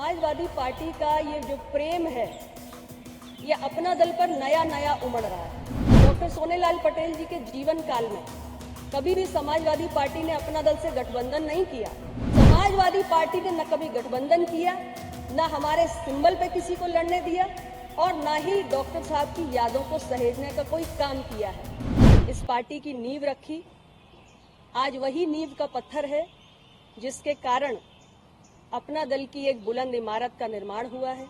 Samajwadi party का ये जो प्रेम है, ये अपना दल पर नया नया उमड़ रहा है। डॉक्टर सोनेलाल पटेल जी के जीवन काल में कभी भी समाजवादी पार्टी ने अपना दल से गठबंधन नहीं किया। समाजवादी पार्टी ने न कभी गठबंधन किया, न हमारे सिंबल पे किसी को लड़ने दिया और न ही डॉक्टर साहब की यादों को सहेजने का कोई काम किया है। इस पार्टी की नींव रखी, आज वही नींव का पत्थर है जिसके कारण अपना दल की एक बुलंद इमारत का निर्माण हुआ है।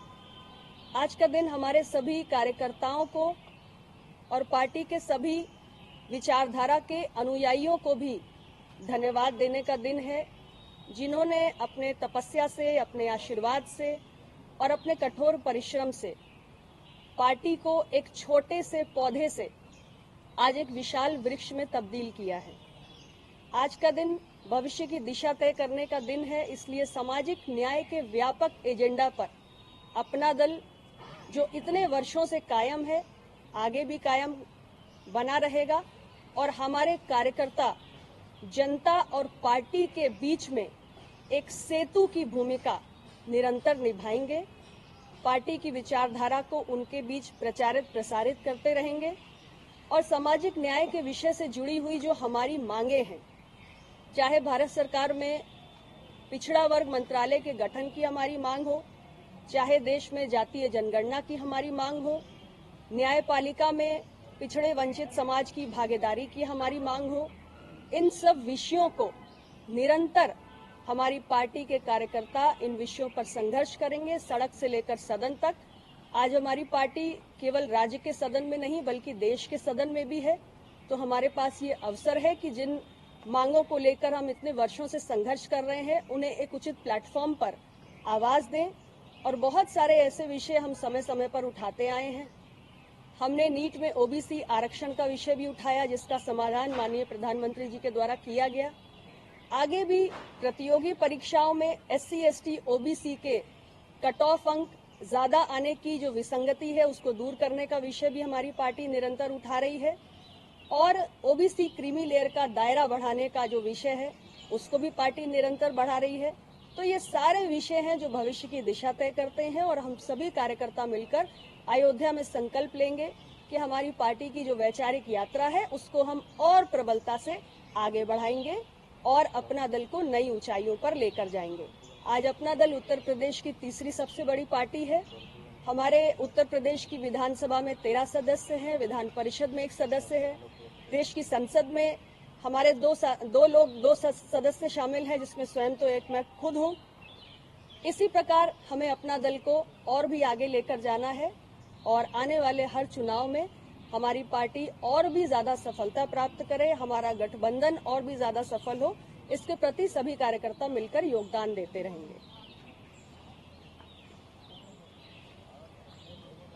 आज का दिन हमारे सभी कार्यकर्ताओं को और पार्टी के सभी विचारधारा के अनुयायियों को भी धन्यवाद देने का दिन है, जिन्होंने अपने तपस्या से, अपने आशीर्वाद से और अपने कठोर परिश्रम से पार्टी को एक छोटे से पौधे से आज एक विशाल वृक्ष में तब्दील किया है। आज का दिन भविष्य की दिशा तय करने का दिन है, इसलिए सामाजिक न्याय के व्यापक एजेंडा पर अपना दल जो इतने वर्षों से कायम है, आगे भी कायम बना रहेगा और हमारे कार्यकर्ता जनता और पार्टी के बीच में एक सेतु की भूमिका निरंतर निभाएंगे। पार्टी की विचारधारा को उनके बीच प्रचारित प्रसारित करते रहेंगे और सामाजिक न्याय के विषय से जुड़ी हुई जो हमारी मांगे हैं, चाहे भारत सरकार में पिछड़ा वर्ग मंत्रालय के गठन की हमारी मांग हो, चाहे देश में जातीय जनगणना की हमारी मांग हो, न्यायपालिका में पिछड़े वंचित समाज की भागीदारी की हमारी मांग हो, इन सब विषयों को निरंतर हमारी पार्टी के कार्यकर्ता इन विषयों पर संघर्ष करेंगे, सड़क से लेकर सदन तक। आज हमारी पार्टी केवल राज्य के सदन में नहीं बल्कि देश के सदन में भी है, तो हमारे पास ये अवसर है कि जिन मांगों को लेकर हम इतने वर्षों से संघर्ष कर रहे हैं, उन्हें एक उचित प्लेटफॉर्म पर आवाज दें। और बहुत सारे ऐसे विषय हम समय समय पर उठाते आए हैं। हमने नीट में ओबीसी आरक्षण का विषय भी उठाया, जिसका समाधान माननीय प्रधानमंत्री जी के द्वारा किया गया। आगे भी प्रतियोगी परीक्षाओं में SC, ST, OBC के कट ऑफ अंक ज्यादा आने की जो विसंगति है, उसको दूर करने का विषय भी हमारी पार्टी निरंतर उठा रही है और OBC क्रीमी लेयर का दायरा बढ़ाने का जो विषय है, उसको भी पार्टी निरंतर बढ़ा रही है। तो ये सारे विषय हैं जो भविष्य की दिशा तय करते हैं और हम सभी कार्यकर्ता मिलकर अयोध्या में संकल्प लेंगे कि हमारी पार्टी की जो वैचारिक यात्रा है, उसको हम और प्रबलता से आगे बढ़ाएंगे और अपना दल को नई ऊंचाइयों पर लेकर जाएंगे। आज अपना दल उत्तर प्रदेश की तीसरी सबसे बड़ी पार्टी है। हमारे उत्तर प्रदेश की विधानसभा में 13 सदस्य हैं, विधान परिषद में 1 सदस्य है, देश की संसद में हमारे दो सदस्य शामिल हैं, जिसमें स्वयं तो एक मैं खुद हूं। इसी प्रकार हमें अपना दल को और भी आगे लेकर जाना है और आने वाले हर चुनाव में हमारी पार्टी और भी ज्यादा सफलता प्राप्त करे, हमारा गठबंधन और भी ज्यादा सफल हो, इसके प्रति सभी कार्यकर्ता मिलकर योगदान देते रहेंगे।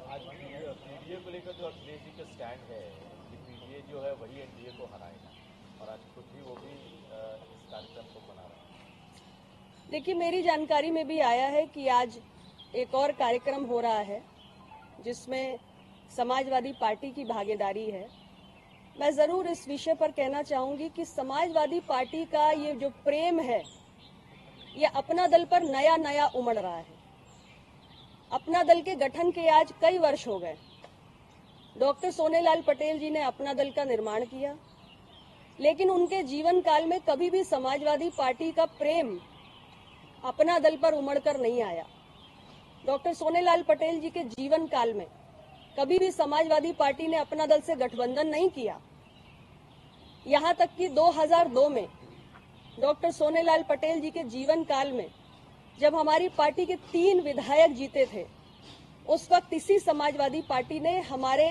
आज पीडीए को लेकर जो अखिलेश जी का स्टैंड है कि पीडीए जो है वही एनडीए को हराएगा और आज खुद भी वो भी इस कार्यक्रम को बना रहा है। देखिए, मेरी जानकारी में भी आया है कि आज एक और कार्यक्रम हो रहा है जिसमें समाजवादी पार्टी की भागीदारी है। मैं जरूर इस विषय पर कहना चाहूंगी कि समाजवादी पार्टी का ये जो प्रेम है, ये अपना दल पर नया नया उमड़ रहा है। अपना दल के गठन के आज कई वर्ष हो गए। डॉक्टर सोनेलाल पटेल जी ने अपना दल का निर्माण किया, लेकिन उनके जीवन काल में कभी भी समाजवादी पार्टी का प्रेम अपना दल पर उमड़कर नहीं आया। डॉक्टर सोनेलाल पटेल जी के जीवन काल में कभी भी समाजवादी पार्टी ने अपना दल से गठबंधन नहीं किया। यहां तक कि 2002 में डॉक्टर सोनेलाल पटेल जी के जीवन काल में जब हमारी पार्टी के 3 विधायक जीते थे, उस वक्त इसी समाजवादी पार्टी ने हमारे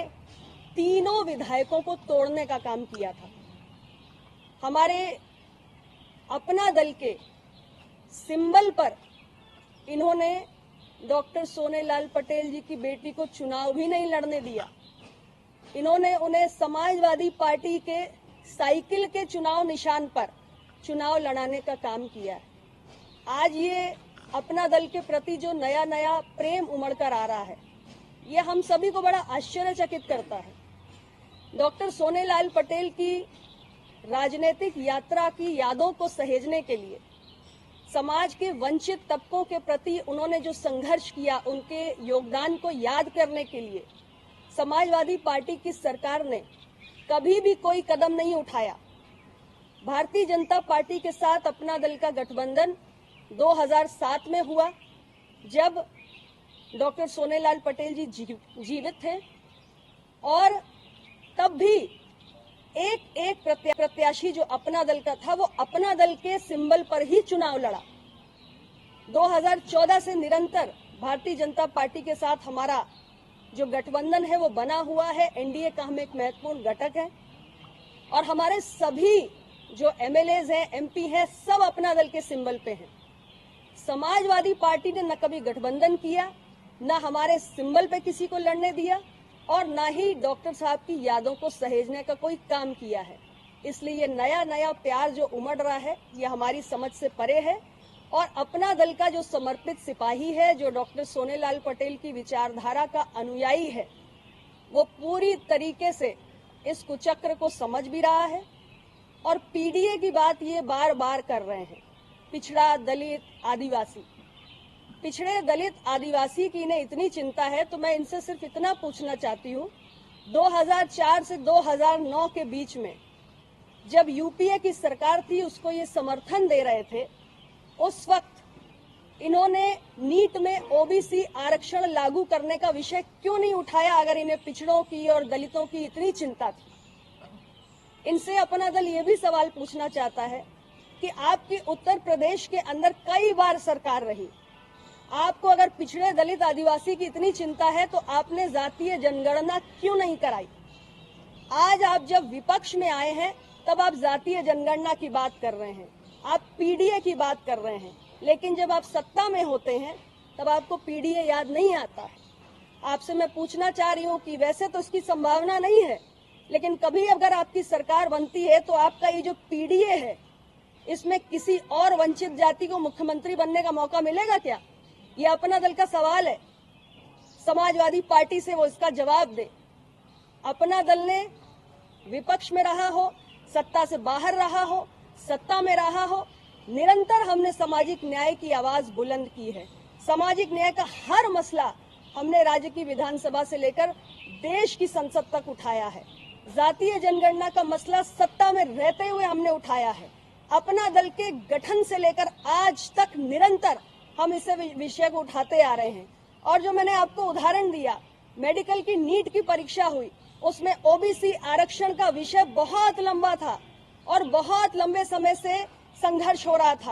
तीनों विधायकों को तोड़ने का काम किया था। हमारे अपना दल के सिंबल पर इन्होंने डॉक्टर सोनेलाल पटेल जी की बेटी को चुनाव भी नहीं लड़ने दिया। इन्होंने उन्हें समाजवादी पार्टी के साइकिल के चुनाव निशान पर चुनाव लड़ाने का काम किया है। आज ये अपना दल के प्रति जो नया नया प्रेम उमड़कर आ रहा है, ये हम सभी को बड़ा आश्चर्यचकित करता है। डॉक्टर सोनेलाल पटेल की राजनीतिक यात्रा की यादों को सहेजने के लिए समाज के वंचित तबकों के प्रति उन्होंने जो संघर्ष किया, उनके योगदान को याद करने के लिए समाजवादी पार्टी की सरकार ने कभी भी कोई कदम नहीं उठाया। भारतीय जनता पार्टी के साथ अपना दल का गठबंधन 2007 में हुआ, जब डॉक्टर सोनेलाल पटेल जी जीवित थे, और तब भी एक प्रत्याशी जो अपना दल का था, वो अपना दल के सिंबल पर ही चुनाव लड़ा। 2014 से निरंतर भारतीय जनता पार्टी के साथ हमारा जो गठबंधन है वो बना हुआ है। एनडीए का हम एक महत्वपूर्ण घटक है, और हमारे सभी जो एमएलएज हैं, एमपी हैं, सब अपना दल के सिंबल पे हैं। समाजवादी पार्टी ने न कभी गठबंधन किया, न हमारे सिंबल पे किसी को लड़ने दिया, और न ही डॉक्टर साहब की यादों को सहेजने का कोई काम किया है। इसलिए ये नया नया प्यार जो उमड़ रहा है, ये हमारी समझ से परे है। और अपना दल का जो समर्पित सिपाही है, जो डॉक्टर सोनेलाल पटेल की विचारधारा का अनुयायी है, वो पूरी तरीके से इस कुचक्र को समझ भी रहा है। और पीडीए की बात ये बार बार कर रहे हैं, पिछड़ा, दलित, आदिवासी। पिछड़े, दलित, आदिवासी की इन्हें इतनी चिंता है, तो मैं इनसे सिर्फ इतना पूछना चाहती हूँ, 2004 से 2009 के बीच में जब यूपीए की सरकार थी, उसको ये समर्थन दे रहे थे, उस वक्त इन्होंने नीट में ओबीसी आरक्षण लागू करने का विषय क्यों नहीं उठाया, अगर इन्हें पिछड़ों की और दलितों की इतनी चिंता थी। इनसे अपना दल ये भी सवाल पूछना चाहता है कि आपकी उत्तर प्रदेश के अंदर कई बार सरकार रही, आपको अगर पिछड़े, दलित, आदिवासी की इतनी चिंता है, तो आपने जातीय जनगणना क्यों नहीं कराई? आज आप जब विपक्ष में आए हैं, तब आप जातीय जनगणना की बात कर रहे हैं, आप पीडीए की बात कर रहे हैं, लेकिन जब आप सत्ता में होते हैं तब आपको पीडीए याद नहीं आता है। आपसे मैं पूछना चाह रही हूँ कि वैसे तो इसकी संभावना नहीं है, लेकिन कभी अगर आपकी सरकार बनती है तो आपका ये जो पीडीए है, इसमें किसी और वंचित जाति को मुख्यमंत्री बनने का मौका मिलेगा क्या? ये अपना दल का सवाल है, समाजवादी पार्टी से वो इसका जवाब दे। अपना दल ने विपक्ष में रहा हो, सत्ता से बाहर रहा हो, सत्ता में रहा हो, निरंतर हमने सामाजिक न्याय की आवाज बुलंद की है। सामाजिक न्याय का हर मसला हमने राज्य की विधानसभा से लेकर देश की संसद तक उठाया है। जातीय जनगणना का मसला सत्ता में रहते हुए हमने उठाया है। अपना दल के गठन से लेकर आज तक निरंतर हम इस विषय को उठाते आ रहे हैं। और जो मैंने आपको उदाहरण दिया, मेडिकल की नीट की परीक्षा हुई, उसमें ओबीसी आरक्षण का विषय बहुत लंबा था और बहुत लंबे समय से संघर्ष हो रहा था।